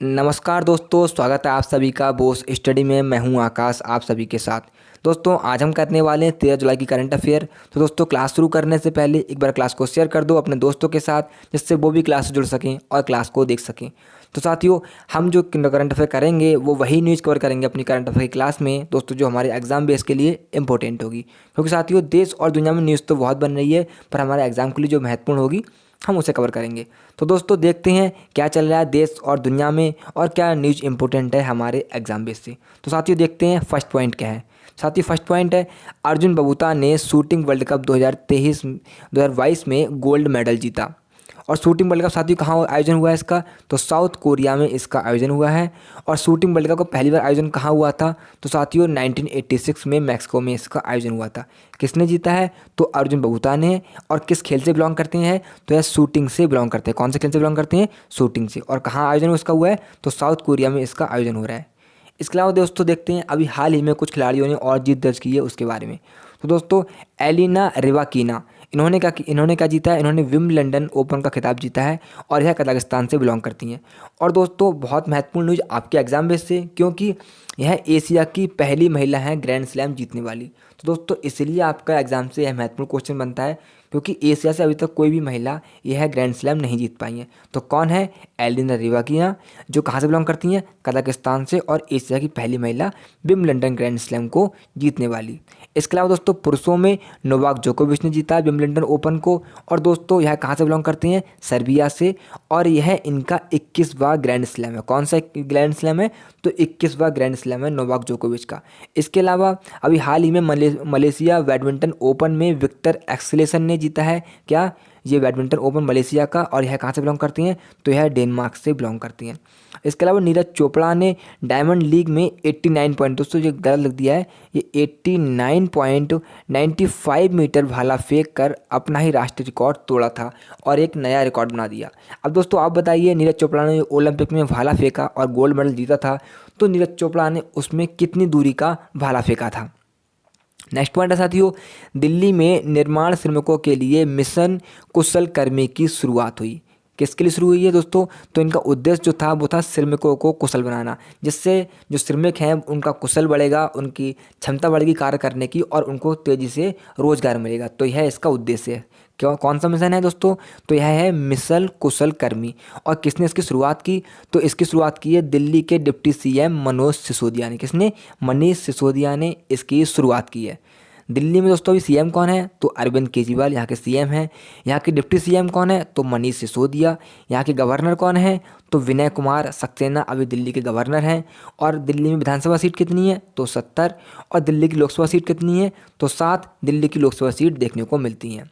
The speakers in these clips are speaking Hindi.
नमस्कार दोस्तों, स्वागत है आप सभी का बोस स्टडी में। मैं हूं आकाश आप सभी के साथ। दोस्तों आज हम करने वाले हैं 13 जुलाई की करंट अफेयर। तो दोस्तों क्लास शुरू करने से पहले एक बार क्लास को शेयर कर दो अपने दोस्तों के साथ, जिससे वो भी क्लास से जुड़ सकें और क्लास को देख सकें। तो साथियों, हम जो करंट अफेयर करेंगे वो वही न्यूज़ कवर करेंगे अपनी करंट अफेयर की क्लास में दोस्तों, जो हमारे एग्जाम बेस के लिए इंपॉर्टेंट होगी। क्योंकि साथियों देश और दुनिया में न्यूज़ तो बहुत बन रही है, पर हमारे एग्जाम के लिए जो महत्वपूर्ण होगी हम उसे कवर करेंगे। तो दोस्तों देखते हैं क्या चल रहा है देश और दुनिया में और क्या न्यूज़ इंपॉर्टेंट है हमारे एग्जाम बेस से। तो साथियों देखते हैं फर्स्ट पॉइंट क्या है। साथियों फर्स्ट पॉइंट है, अर्जुन बबूता ने शूटिंग वर्ल्ड कप 2022 में गोल्ड मेडल जीता। और शूटिंग वर्ल्ड कप साथियों कहाँ आयोजन हुआ है इसका, तो साउथ कोरिया में इसका आयोजन हुआ है। और शूटिंग वर्ल्ड कप का पहली बार आयोजन कहाँ हुआ था, तो साथियों 1986 में मैक्सिको में इसका आयोजन हुआ था। किसने जीता है, तो अर्जुन बबूता ने। और किस खेल से बिलोंग करते हैं, तो यह शूटिंग से बिलोंग करते हैं। कौन से खेल से बिलोंग करते हैं, शूटिंग से। और कहाँ आयोजन इसका हुआ है, तो साउथ कोरिया में इसका आयोजन हो रहा है। इसके अलावा दोस्तों देखते हैं अभी हाल ही में कुछ खिलाड़ियों ने और जीत दर्ज की है उसके बारे में। तो दोस्तों एलिना रिवाकीना, इन्होंने क्या जीता है, इन्होंने विम्बलडन ओपन का खिताब जीता है और यह कजाकिस्तान से बिलोंग करती हैं। और दोस्तों बहुत महत्वपूर्ण न्यूज़ आपके एग्जाम बेस से, क्योंकि यह एशिया की पहली महिला है ग्रैंड स्लैम जीतने वाली। तो दोस्तों इसलिए आपका एग्जाम से यह महत्वपूर्ण क्वेश्चन बनता है, क्योंकि एशिया से अभी तक कोई भी महिला यह ग्रैंड स्लैम नहीं जीत पाई है। तो कौन है, एलिना रिवाकिना, जो कहाँ से बिलोंग करती हैं, कजाकिस्तान से, और एशिया की पहली महिला विम्बलडन ग्रैंड स्लैम को जीतने वाली। इसके अलावा दोस्तों पुरुषों में नोवाक जोकोविच ने जीता विम्बलडन ओपन को। और दोस्तों यह कहाँ से बिलोंग करते हैं, सर्बिया से, और यह इनका 21वां ग्रैंड स्लैम है। कौन सा ग्रैंड स्लैम है, तो 21वां ग्रैंड स्लैम है नोवाक जोकोविच का। इसके अलावा अभी हाल ही में मलेशिया बैडमिंटन ओपन में विक्टर एक्सेलेसन ने जीता है। क्या, ये बैडमिंटन ओपन मलेशिया का, और यह कहाँ से बिलोंग करती हैं, तो यह डेनमार्क से बिलोंग करती हैं। इसके अलावा नीरज चोपड़ा ने डायमंड लीग में 89 पॉइंट, दोस्तों ये गलत लिख दिया है, ये 89.95 मीटर भाला फेंक कर अपना ही राष्ट्रीय रिकॉर्ड तोड़ा था और एक नया रिकॉर्ड बना दिया। अब दोस्तों आप बताइए, नीरज चोपड़ा ने ओलंपिक में भाला फेंका और गोल्ड मेडल जीता था, तो नीरज चोपड़ा ने उसमें कितनी दूरी का भाला फेंका था। नेक्स्ट पॉइंट है साथियों, दिल्ली में निर्माण श्रमिकों के लिए मिशन कुशल कर्मी की शुरुआत हुई। किसके लिए शुरू हुई है दोस्तों, तो इनका उद्देश्य जो था वो था श्रमिकों को कुशल बनाना, जिससे जो श्रमिक हैं उनका कुशल बढ़ेगा, उनकी क्षमता बढ़ेगी कार्य करने की, और उनको तेज़ी से रोजगार मिलेगा। तो यह इसका उद्देश्य है। क्यों, कौन सा मिशन है दोस्तों, तो यह है मिशन कुशल कर्मी। और किसने इसकी शुरुआत की, तो इसकी शुरुआत की है दिल्ली के डिप्टी सीएम मनोज सिसोदिया ने। किसने, मनीष सिसोदिया ने इसकी शुरुआत की है। दिल्ली में दोस्तों अभी सीएम कौन है, तो अरविंद केजरीवाल यहाँ के सीएम हैं। यहाँ के डिप्टी सीएम कौन है, तो मनीष सिसोदिया। यहाँ के गवर्नर कौन है, तो विनय कुमार सक्सेना अभी दिल्ली के गवर्नर हैं। और दिल्ली में विधानसभा सीट कितनी है, तो 70। और दिल्ली की लोकसभा सीट कितनी है, तो 7 दिल्ली की लोकसभा सीट देखने को मिलती हैं।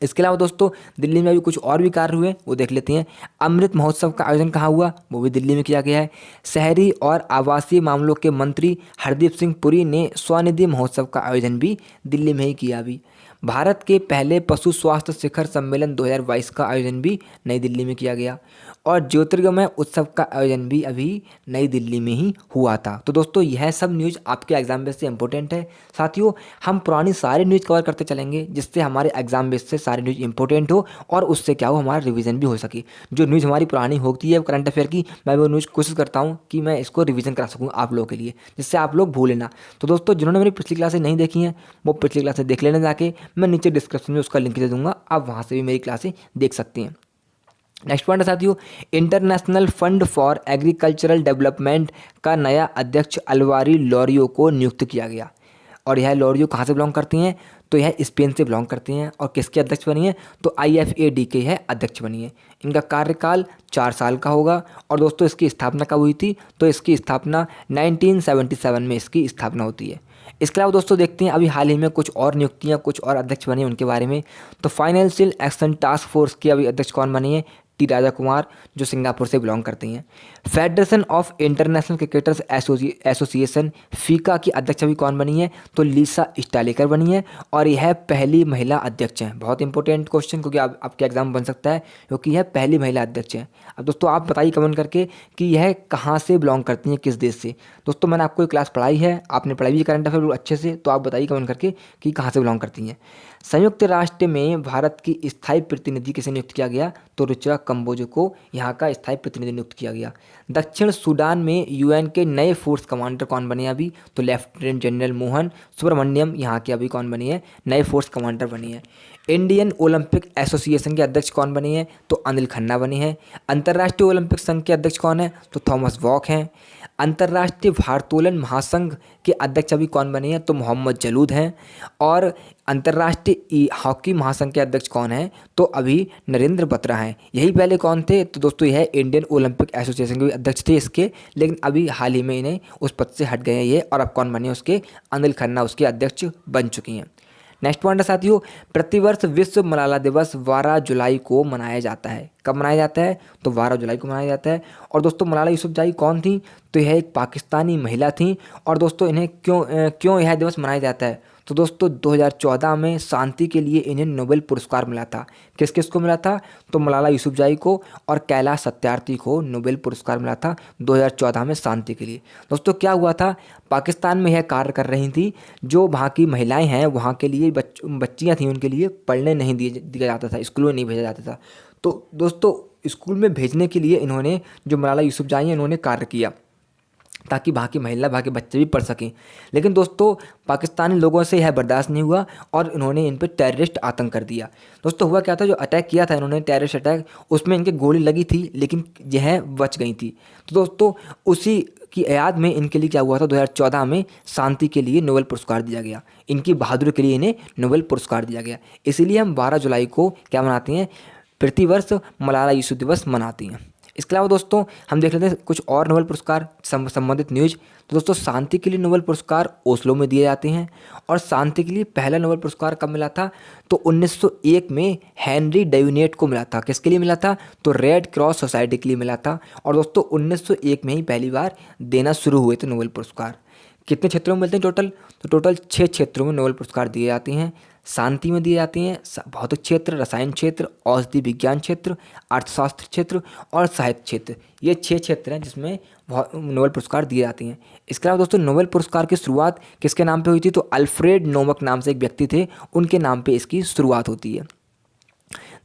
इसके अलावा दोस्तों दिल्ली में अभी कुछ और भी कार्य हुए, वो देख लेते हैं। अमृत महोत्सव का आयोजन कहाँ हुआ, वो भी दिल्ली में किया गया है। शहरी और आवासीय मामलों के मंत्री हरदीप सिंह पुरी ने स्वनिधि महोत्सव का आयोजन भी दिल्ली में ही किया। अभी भारत के पहले पशु स्वास्थ्य शिखर सम्मेलन 2022 का आयोजन भी नई दिल्ली में किया गया। और ज्योतिर्गमय उत्सव का आयोजन भी अभी नई दिल्ली में ही हुआ था। तो दोस्तों यह सब न्यूज़ आपके एग्जाम बेस से इंपॉर्टेंट है। साथियों हम पुरानी सारी न्यूज़ कवर करते चलेंगे, जिससे हमारे एग्जाम बेस से सारी न्यूज़ इंपॉर्टेंट हो और उससे क्या हो, हमारा रिवीजन भी हो सके। जो न्यूज़ हमारी पुरानी होती है करंट अफेयर की, मैं वो न्यूज़ कोशिश करता हूँ कि मैं इसको रिवीजन करा सकूँ आप लोगों के लिए, जिससे आप लोग भूलें ना। तो दोस्तों जिन्होंने मेरी पिछली क्लासें नहीं देखी हैं, वो पिछली क्लासें देख लेना जाके। मैं नीचे डिस्क्रिप्शन में उसका लिंक दे दूँगा, आप वहाँ से भी मेरी क्लासें देख सकते हैं। नेक्स्ट पॉइंट है साथियों, international fund for agricultural development का नया अध्यक्ष अलवारी लोरियो को नियुक्त किया गया। और यह लोरियो कहाँ से बिलोंग करती हैं, तो यह स्पेन से बिलोंग करती हैं। और किसके अध्यक्ष बनी है, तो IFAD के यह अध्यक्ष बनी है। इनका कार्यकाल 4 साल का होगा। और दोस्तों इसकी स्थापना कब हुई थी, तो इसकी स्थापना 1977 में इसकी स्थापना होती है। इसके अलावा दोस्तों देखते हैं अभी हाल ही में कुछ और नियुक्तियां, कुछ और अध्यक्ष बने उनके बारे में। तो फाइनेंशियल एक्शन टास्क फोर्स की अभी अध्यक्ष कौन बनी है, टी राजा कुमार, जो सिंगापुर से बिलोंग करती हैं। Federation of international cricketers association फीका की अध्यक्ष अभी कौन बनी है, तो लीसा स्टालेकर बनी है। और यह पहली महिला अध्यक्ष हैं। बहुत इंपॉर्टेंट क्वेश्चन, क्योंकि आपके एग्जाम बन सकता है, क्योंकि यह पहली महिला अध्यक्ष हैं। अब दोस्तों आप बताइए कमेंट करके कि यह कहाँ से बिलोंग करती हैं, किस देश से। दोस्तों मैंने आपको एक क्लास पढ़ाई है, आपने पढ़ाई भी करंट अफेयर अच्छे से, तो आप बताइए कमेंट करके कि कहाँ से बिलोंग करती हैं। संयुक्त राष्ट्र में भारत की स्थायी प्रतिनिधि किसे नियुक्त किया गया, तो रुचिरा कंबोजो को यहाँ का स्थायी प्रतिनिधि नियुक्त किया गया। दक्षिण सूडान में यूएन के नए फोर्स कमांडर कौन बने अभी, तो लेफ्टिनेंट जनरल मोहन सुब्रमण्यम यहाँ के अभी कौन बनी है, नए फोर्स कमांडर बनी है। इंडियन ओलंपिक एसोसिएशन के अध्यक्ष कौन बने हैं, तो अनिल खन्ना बने हैं। अंतर्राष्ट्रीय ओलंपिक संघ के अध्यक्ष कौन है, तो थॉमस वॉक हैं। अंतर्राष्ट्रीय भारोत्तोलन महासंघ के अध्यक्ष अभी कौन बने हैं, तो मोहम्मद जलूद हैं। और अंतर्राष्ट्रीय हॉकी महासंघ के अध्यक्ष कौन हैं, तो अभी नरेंद्र बत्रा हैं। यही पहले कौन थे, तो दोस्तों यह इंडियन ओलंपिक एसोसिएशन के अध्यक्ष थे इसके, लेकिन अभी हाल ही में इन्हें उस पद से हट गए हैं ये, और अब कौन बने उसके, अनिल खन्ना उसके अध्यक्ष बन चुकी हैं। नेक्स्ट पॉइंट है साथियों, प्रतिवर्ष विश्व मलाला दिवस 12 जुलाई को मनाया जाता है। कब मनाया जाता है, तो 12 जुलाई को मनाया जाता है। और दोस्तों मलाला यूसुफजई कौन थी, तो यह एक पाकिस्तानी महिला थी। और दोस्तों इन्हें क्यों यह दिवस मनाया जाता है, तो दोस्तों 2014 में शांति के लिए इन्हें नोबेल पुरस्कार मिला था। किस किस को मिला था, तो मलाला यूसुफजई को और कैलाश सत्यार्थी को नोबेल पुरस्कार मिला था 2014 में शांति के लिए। दोस्तों क्या हुआ था, पाकिस्तान में यह कार्य कर रही थी, जो वहाँ की महिलाएं हैं वहाँ के लिए बच्चियाँ थीं, उनके लिए पढ़ने नहीं दिया जाता था, स्कूल में नहीं भेजा जाता था। तो दोस्तों स्कूल में भेजने के लिए इन्होंने, जो मलाला यूसुफजई हैं, इन्होंने कार्य किया ताकि वहाँ की महिला, वहाँ के बच्चे भी पढ़ सकें। लेकिन दोस्तों पाकिस्तानी लोगों से यह बर्दाश्त नहीं हुआ और इन्होंने इन पर टेररिस्ट आतंक कर दिया। दोस्तों हुआ क्या था, जो अटैक किया था इन्होंने, टेररिस्ट अटैक, उसमें इनके गोली लगी थी लेकिन यह बच गई थी। तो दोस्तों उसी की याद में इनके लिए क्या हुआ था, 2014 में शांति के लिए नोबेल पुरस्कार दिया गया। इनकी बहादुरी के लिए इन्हें नोबेल पुरस्कार दिया गया। इसीलिए हम 12 जुलाई को क्या मनाते हैं, प्रतिवर्ष मलाला यूसुफ दिवस मनाती हैं। इसके अलावा दोस्तों हम देख लेते हैं कुछ और नोबेल पुरस्कार संबंधित न्यूज। तो दोस्तों शांति के लिए नोबेल पुरस्कार ओस्लो में दिए जाते हैं। और शांति के लिए पहला नोबेल पुरस्कार कब मिला था, तो 1901 में हेनरी डेविनेट को मिला था। किसके लिए मिला था, तो रेड क्रॉस सोसाइटी के लिए मिला था। और दोस्तों 1901 में ही पहली बार देना शुरू हुए थे नोबेल पुरस्कार। कितने क्षेत्रों में मिलते हैं टोटल, तो टोटल 6 क्षेत्रों में नोबेल पुरस्कार दिए जाते हैं। शांति में दिए जाते हैं, भौतिक क्षेत्र, रसायन क्षेत्र, औषधि विज्ञान क्षेत्र, अर्थशास्त्र क्षेत्र और साहित्य क्षेत्र। ये 6 क्षेत्र हैं जिसमें नोबेल पुरस्कार दिए जाते हैं। इसके अलावा दोस्तों नोबेल पुरस्कार की शुरुआत किसके नाम पे हुई थी, तो अल्फ्रेड नोबक नाम से एक व्यक्ति थे, उनके नाम पे इसकी शुरुआत होती है।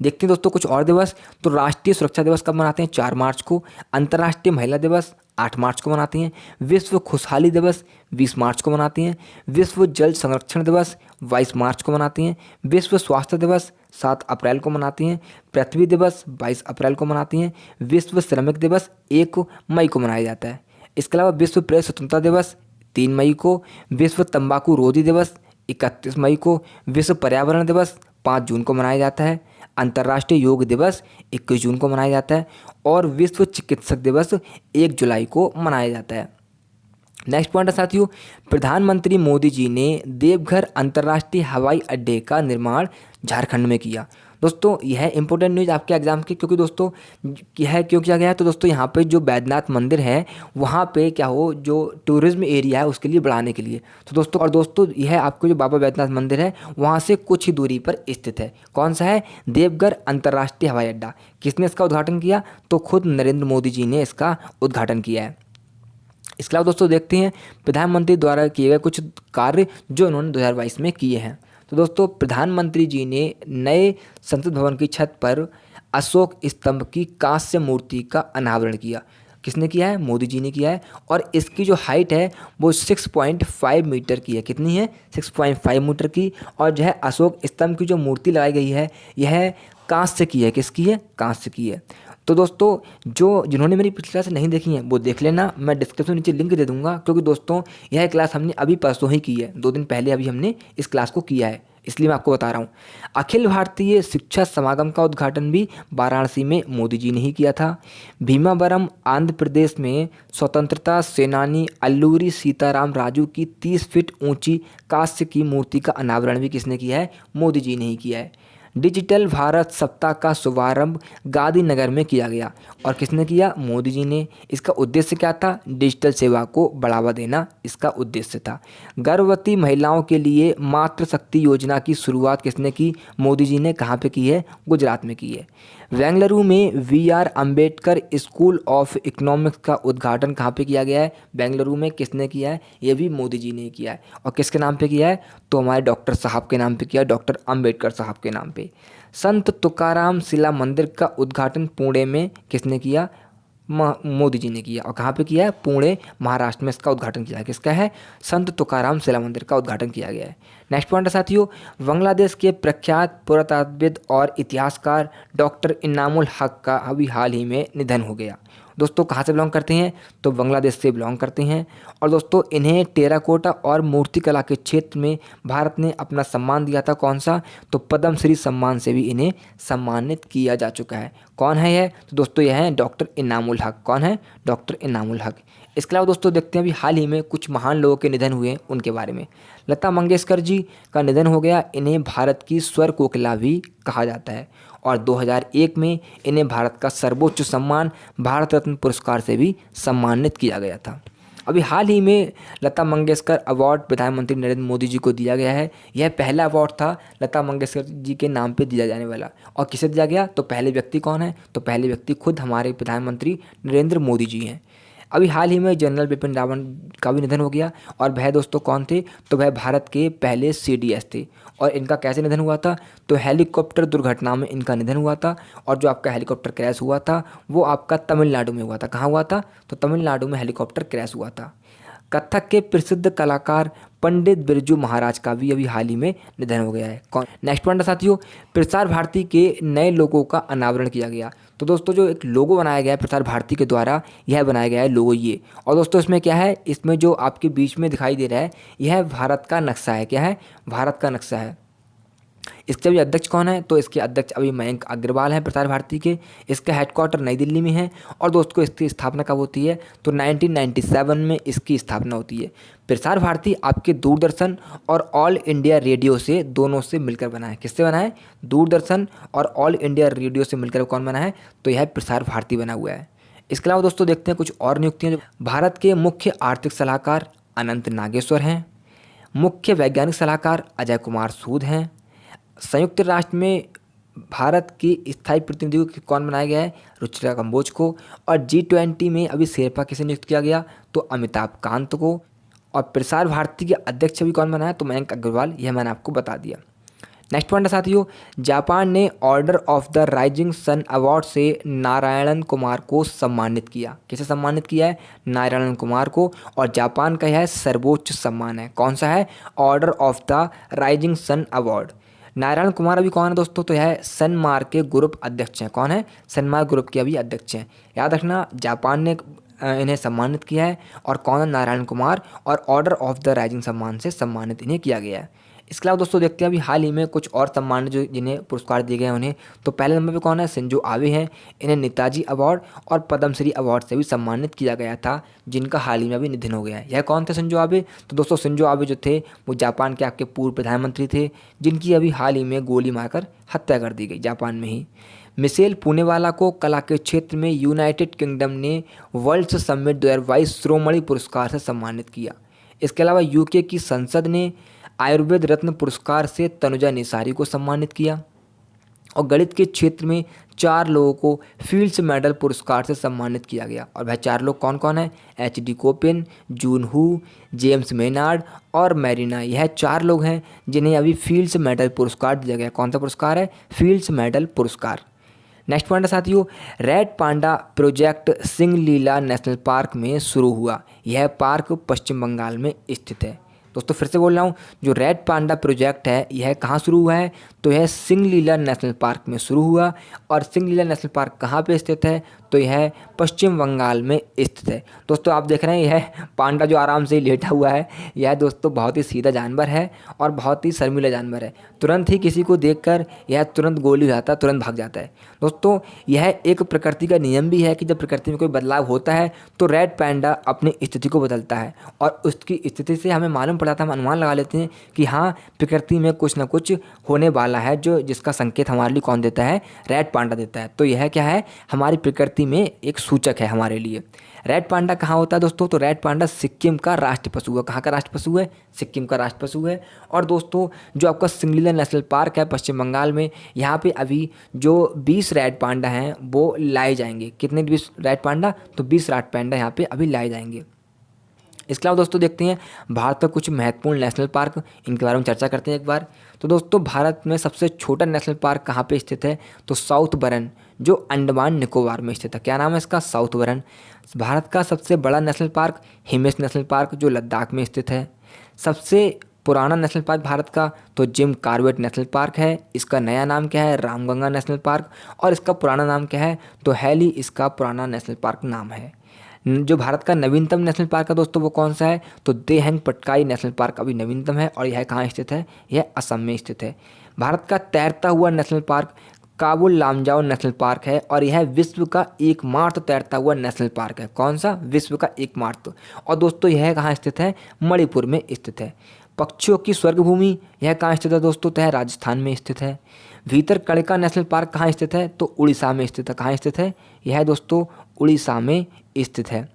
देखते हैं दोस्तों कुछ और दिवस। तो राष्ट्रीय सुरक्षा दिवस कब मनाते हैं, 4 मार्च को। अंतर्राष्ट्रीय महिला दिवस 8 मार्च को मनाते हैं। विश्व खुशहाली दिवस 20 मार्च को मनाते हैं। विश्व जल संरक्षण दिवस 22 मार्च को मनाते हैं। विश्व स्वास्थ्य दिवस 7 अप्रैल को मनाते हैं। पृथ्वी दिवस 22 अप्रैल को मनाते हैं। विश्व श्रमिक दिवस 1 मई को मनाया जाता है। इसके अलावा विश्व प्रेस स्वतंत्रता दिवस 3 मई को। विश्व तंबाकू रोधी दिवस 31 मई को। विश्व पर्यावरण दिवस 5 जून को मनाया जाता है। अंतर्राष्ट्रीय योग दिवस 21 जून को मनाया जाता है। और विश्व चिकित्सक दिवस 1 जुलाई को मनाया जाता है। नेक्स्ट पॉइंट है साथियों, प्रधानमंत्री मोदी जी ने देवघर अंतर्राष्ट्रीय हवाई अड्डे का निर्माण झारखंड में किया। दोस्तों यह इंपॉर्टेंट न्यूज़ आपके एग्जाम की, क्योंकि दोस्तों यह क्यों किया गया है, तो दोस्तों यहाँ पे जो बैद्यनाथ मंदिर है वहाँ पे क्या हो, जो टूरिज्म एरिया है उसके लिए बढ़ाने के लिए। तो दोस्तों यह आपको जो बाबा बैद्यनाथ मंदिर है वहाँ से कुछ ही दूरी पर स्थित है। कौन सा है, देवघर अंतर्राष्ट्रीय हवाई अड्डा। किसने इसका उद्घाटन किया, तो खुद नरेंद्र मोदी जी ने इसका उद्घाटन किया है। इसके अलावा दोस्तों देखते हैं प्रधानमंत्री द्वारा किए गए कुछ कार्य जो इन्होंने 2022 में किए हैं। तो दोस्तों प्रधानमंत्री जी ने नए संसद भवन की छत पर अशोक स्तंभ की कांस्य मूर्ति का अनावरण किया। किसने किया है, मोदी जी ने किया है। और इसकी जो हाइट है वो 6.5 मीटर की है। कितनी है, 6.5 मीटर की। और जो है अशोक स्तंभ की जो मूर्ति लगाई गई है यह कांस्य की है। किसकी है, कांस्य की है। तो दोस्तों जिन्होंने मेरी पिछली क्लास नहीं देखी है वो देख लेना, मैं डिस्क्रिप्शन नीचे लिंक दे दूंगा, क्योंकि दोस्तों यह क्लास हमने अभी परसों ही की है, 2 दिन पहले अभी हमने इस क्लास को किया है, इसलिए मैं आपको बता रहा हूँ। अखिल भारतीय शिक्षा समागम का उद्घाटन भी वाराणसी में मोदी जी ने ही किया था। भीमावरम आंध्र प्रदेश में स्वतंत्रता सेनानी अल्लूरी सीताराम राजू की 30 फीट ऊंची कांस्य की मूर्ति का अनावरण भी किसने किया है, मोदी जी ने ही किया है। डिजिटल भारत सप्ताह का शुभारंभ गांधीनगर में किया गया। और किसने किया, मोदी जी ने। इसका उद्देश्य क्या था, डिजिटल सेवा को बढ़ावा देना इसका उद्देश्य था। गर्भवती महिलाओं के लिए मातृशक्ति योजना की शुरुआत किसने की, मोदी जी ने। कहाँ पे की है, गुजरात में की है। बेंगलुरु में VR. Ambedkar school of economics का उद्घाटन कहाँ पे किया गया है, बेंगलुरु में। किसने किया है, ये भी मोदी जी ने किया है। और किसके नाम पे किया है, तो हमारे डॉक्टर साहब के नाम पे किया, डॉक्टर अम्बेडकर साहब के नाम पे। संत तुकाराम शिला मंदिर का उद्घाटन पुणे में किसने किया? मोदी जी ने किया। और कहाँ पे किया है? पुणे महाराष्ट्र में इसका उद्घाटन किया है। किसका है? संत तुकाराम शिला मंदिर का उद्घाटन किया गया है। नेक्स्ट पॉइंट है साथियों, बांग्लादेश के प्रख्यात पुरातत्वविद और इतिहासकार डॉक्टर इनामुल हक का अभी हाल ही में निधन हो गया। दोस्तों कहाँ से बिलोंग करते हैं? तो बांग्लादेश से बिलोंग करते हैं। और दोस्तों इन्हें टेराकोटा और मूर्तिकला के क्षेत्र में भारत ने अपना सम्मान दिया था। कौन सा? तो पद्मश्री सम्मान से भी इन्हें सम्मानित किया जा चुका है। कौन है यह? तो दोस्तों यह है डॉक्टर इनामुल हक। कौन है? डॉक्टर इनामुल हक। इसके अलावा दोस्तों देखते हैं अभी हाल ही में कुछ महान लोगों के निधन हुए उनके बारे में। लता मंगेशकर जी का निधन हो गया। इन्हें भारत की स्वर कोकिला भी कहा जाता है। और 2001 में इन्हें भारत का सर्वोच्च सम्मान भारत रत्न पुरस्कार से भी सम्मानित किया गया था। अभी हाल ही में लता मंगेशकर अवार्ड प्रधानमंत्री नरेंद्र मोदी जी को दिया गया है। यह पहला अवार्ड था लता मंगेशकर जी के नाम पे दिया जाने वाला। और किसे दिया गया? तो पहले व्यक्ति कौन है? तो पहले व्यक्ति खुद हमारे प्रधानमंत्री नरेंद्र मोदी जी हैं। अभी हाल ही में जनरल बिपिन रावत का भी निधन हो गया। और वह दोस्तों कौन थे? तो वह भारत के पहले CDS थे। और इनका कैसे निधन हुआ था? तो हेलीकॉप्टर दुर्घटना में इनका निधन हुआ था। और जो आपका हेलीकॉप्टर क्रैश हुआ था वो आपका तमिलनाडु में हुआ था। कहाँ हुआ था? तो तमिलनाडु में हेलीकॉप्टर क्रैश हुआ था। कथक के प्रसिद्ध कलाकार पंडित बिरजू महाराज का भी अभी हाल ही में निधन हो गया है। कौन? नेक्स्ट पॉइंट है साथियों, प्रसार भारती के नए लोगो का अनावरण किया गया। तो दोस्तों जो एक लोगो बनाया गया है प्रसार भारती के द्वारा, यह बनाया गया है लोगो ये। और दोस्तों इसमें क्या है? इसमें जो आपके बीच में दिखाई दे रहा है यह भारत का नक्शा है। क्या है? भारत का नक्शा है। इसके अभी अध्यक्ष कौन है? तो इसके अध्यक्ष अभी मयंक अग्रवाल हैं प्रसार भारती के। इसका हेडक्वार्टर नई दिल्ली में है। और दोस्तों इसकी स्थापना कब होती है? तो 1997 में इसकी स्थापना होती है। प्रसार भारती आपके दूरदर्शन और ऑल इंडिया रेडियो से दोनों से मिलकर बना है। किससे बना है? दूरदर्शन और ऑल इंडिया रेडियो से मिलकर कौन बना है? तो यह प्रसार भारती बना हुआ है। इसके अलावा दोस्तों देखते हैं कुछ और नियुक्तियाँ। भारत के मुख्य आर्थिक सलाहकार अनंत नागेश्वर हैं। मुख्य वैज्ञानिक सलाहकार अजय कुमार सूद हैं। संयुक्त राष्ट्र में भारत की स्थायी प्रतिनिधि को कौन बनाया गया है? रुचिरा कंबोज को। और G20 में अभी शेरपा किसे नियुक्त किया गया? तो अमिताभ कांत को। और प्रसार भारती के अध्यक्ष भी कौन बना है? तो मयंक अग्रवाल। यह मैंने आपको बता दिया। नेक्स्ट पॉइंट है साथियों, जापान ने order of the rising sun award से नारायणन कुमार को सम्मानित किया। किसे सम्मानित किया है? नारायणन कुमार को। और जापान का यह सर्वोच्च सम्मान है। कौन सा है? Order of the rising sun award. Narayan Kumar अभी कौन है दोस्तों? तो यह सनमार्क के ग्रुप अध्यक्ष हैं। कौन है? सनमार्क ग्रुप के अभी अध्यक्ष हैं। याद रखना जापान ने इन्हें सम्मानित किया है। और कौन है? नारायण कुमार। और ऑर्डर ऑफ द राइजिंग सम्मान से सम्मानित इन्हें किया गया है। इसके अलावा दोस्तों देखते हैं अभी हाल ही में कुछ और सम्मान जो जिन्हें पुरस्कार दिए गए हैं उन्हें। तो पहले नंबर पे कौन है? शिंजो आबे हैं। इन्हें नेताजी अवार्ड और पद्मश्री अवार्ड से भी सम्मानित किया गया था, जिनका हाल ही में अभी निधन हो गया है। यह कौन थे शिंजो आबे? तो दोस्तों शिंजो आबे जो थे वो जापान के आपके पूर्व प्रधानमंत्री थे, जिनकी अभी हाल ही में गोली मारकर हत्या कर दी गई जापान में ही। मिशेल पूनेवाला को कला के क्षेत्र में यूनाइटेड किंगडम ने वर्ल्ड समिट 2022 शिरोमणि पुरस्कार से सम्मानित किया। इसके अलावा यूके की संसद ने आयुर्वेद रत्न पुरस्कार से तनुजा निसारी को सम्मानित किया। और गणित के क्षेत्र में 4 लोगों को फील्ड्स मेडल पुरस्कार से सम्मानित किया गया। और वह 4 लोग कौन कौन हैं? HD कोपेन, जून हू, जेम्स मेनार्ड और मैरिना। यह 4 लोग हैं जिन्हें अभी फील्ड्स मेडल पुरस्कार दिया गया। कौन सा पुरस्कार है? फील्ड्स मेडल पुरस्कार। नेक्स्ट पॉइंट है साथियों, red panda project Singalila national park में शुरू हुआ। यह पार्क पश्चिम बंगाल में स्थित है। दोस्तों फिर से बोल रहा हूँ, जो रेड पांडा प्रोजेक्ट है यह कहाँ शुरू हुआ है? तो यह सिंगलीला नेशनल पार्क में शुरू हुआ। और सिंगलीला नेशनल पार्क कहाँ पे स्थित है? तो यह पश्चिम बंगाल में स्थित है। दोस्तों आप देख रहे हैं यह पांडा जो आराम से लेटा हुआ है, यह दोस्तों बहुत ही सीधा जानवर है और बहुत ही शर्मीला जानवर है। तुरंत ही किसी को देखकर यह तुरंत गोली उठाता, तुरंत भाग जाता है। दोस्तों यह एक प्रकृति का नियम भी है कि जब प्रकृति में कोई बदलाव होता है तो रेड पांडा अपनी स्थिति को बदलता है। और उसकी स्थिति से हमें मालूम पड़ा था, हम अनुमान लगा लेते हैं कि हाँ प्रकृति में कुछ ना कुछ होने वाला है, जो जिसका संकेत हमारे लिए कौन देता है? रेड पांडा देता है। तो यह क्या है? हमारी प्रकृति में एक सूचक है हमारे लिए। रेड पांडा कहाँ होता है दोस्तों? तो रेड पांडा सिक्किम का राष्ट्रीय पशु है। कहाँ का राष्ट्रीय पशु है? सिक्किम का राष्ट्रीय पशु है। और दोस्तों जो आपका सिंगलीला नेशनल पार्क है पश्चिम बंगाल में, यहाँ पे अभी जो 20 रेड पांडा हैं वो लाए जाएंगे। कितने 20 रेड पांडा? तो 20 रेड पांडा यहाँ पे अभी लाए जाएंगे। इसके अलावा दोस्तों देखते हैं भारत का कुछ महत्वपूर्ण नेशनल पार्क, इनके बारे में चर्चा करते हैं एक बार। तो दोस्तों भारत में सबसे छोटा नेशनल पार्क कहाँ पे स्थित है? तो साउथ बरन, जो अंडमान निकोबार में स्थित है। क्या नाम है इसका? साउथ बरन। भारत का सबसे बड़ा national park Himesh national park, जो लद्दाख में स्थित है। सबसे पुराना नेशनल पार्क भारत का तो जिम कॉर्बेट नेशनल पार्क है। इसका नया नाम क्या है? Ramganga national park. और इसका पुराना नाम क्या है? तो हैली इसका पुराना नेशनल पार्क नाम है। जो भारत का नवीनतम नेशनल पार्क है दोस्तों वो कौन सा है? तो देहंग पटकाई नेशनल पार्क अभी नवीनतम है और यह कहाँ स्थित है? यह असम में स्थित है। भारत का तैरता हुआ national park Kabul Lamjao national park है और यह विश्व का एकमात्र तैरता हुआ नेशनल पार्क है। कौन सा? विश्व का एकमात्र। और दोस्तों यह कहाँ स्थित है? मणिपुर में स्थित है। पक्षियों की स्वर्ग भूमि यह कहाँ स्थित है दोस्तों? तो यह राजस्थान में स्थित है। भीतरकनिका नेशनल पार्क कहाँ स्थित है? तो उड़ीसा में स्थित है। कहाँ स्थित है? यह दोस्तों उड़ीसा में स्थित है।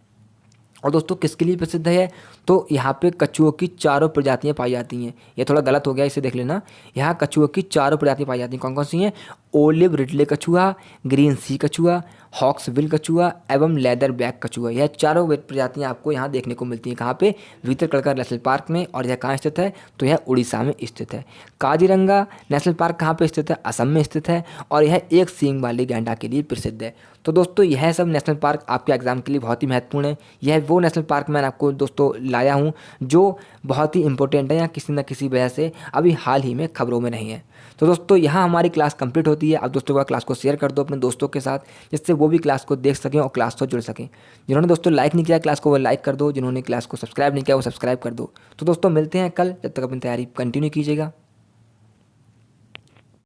और दोस्तों किसके लिए प्रसिद्ध है? तो यहाँ पे कछुओं की चारों प्रजातियाँ पाई जाती हैं। ये थोड़ा गलत हो गया, इसे देख लेना। यहाँ कछुओं की चारों प्रजातियाँ पाई जाती हैं। कौन कौन सी हैं? ओलिव रिडले कछुआ, ग्रीन सी कछुआ, हॉक्सविल कछुआ एवं लेदर बैक कछुआ। यह चारों प्रजातियाँ आपको यहाँ देखने को मिलती हैं। कहाँ पे? भीतरकनिका नेशनल पार्क में। और यह कहाँ स्थित है? तो यह उड़ीसा में स्थित है। काजीरंगा नेशनल पार्क कहाँ पे स्थित है? असम में स्थित है और यह एक सींग वाली गैंडा के लिए प्रसिद्ध है। तो दोस्तों यह सब नेशनल पार्क आपके एग्जाम के लिए बहुत ही महत्वपूर्ण है। यह वो नेशनल पार्क मैंने आपको दोस्तों लाया हूँ जो बहुत ही इंपॉर्टेंट है या किसी न किसी वजह से अभी हाल ही में खबरों में नहीं है। तो दोस्तों यहाँ हमारी क्लास कंप्लीट होती है। आप दोस्तों का क्लास को शेयर कर दो अपने दोस्तों के साथ, जिससे वो भी क्लास को देख सकें और क्लास से जुड़ सकें। जिन्होंने दोस्तों लाइक नहीं किया क्लास को वो लाइक कर दो, जिन्होंने क्लास को सब्सक्राइब नहीं किया वो सब्सक्राइब कर दो। तो दोस्तों मिलते हैं कल, जब तक अपनी तैयारी कंटिन्यू कीजिएगा।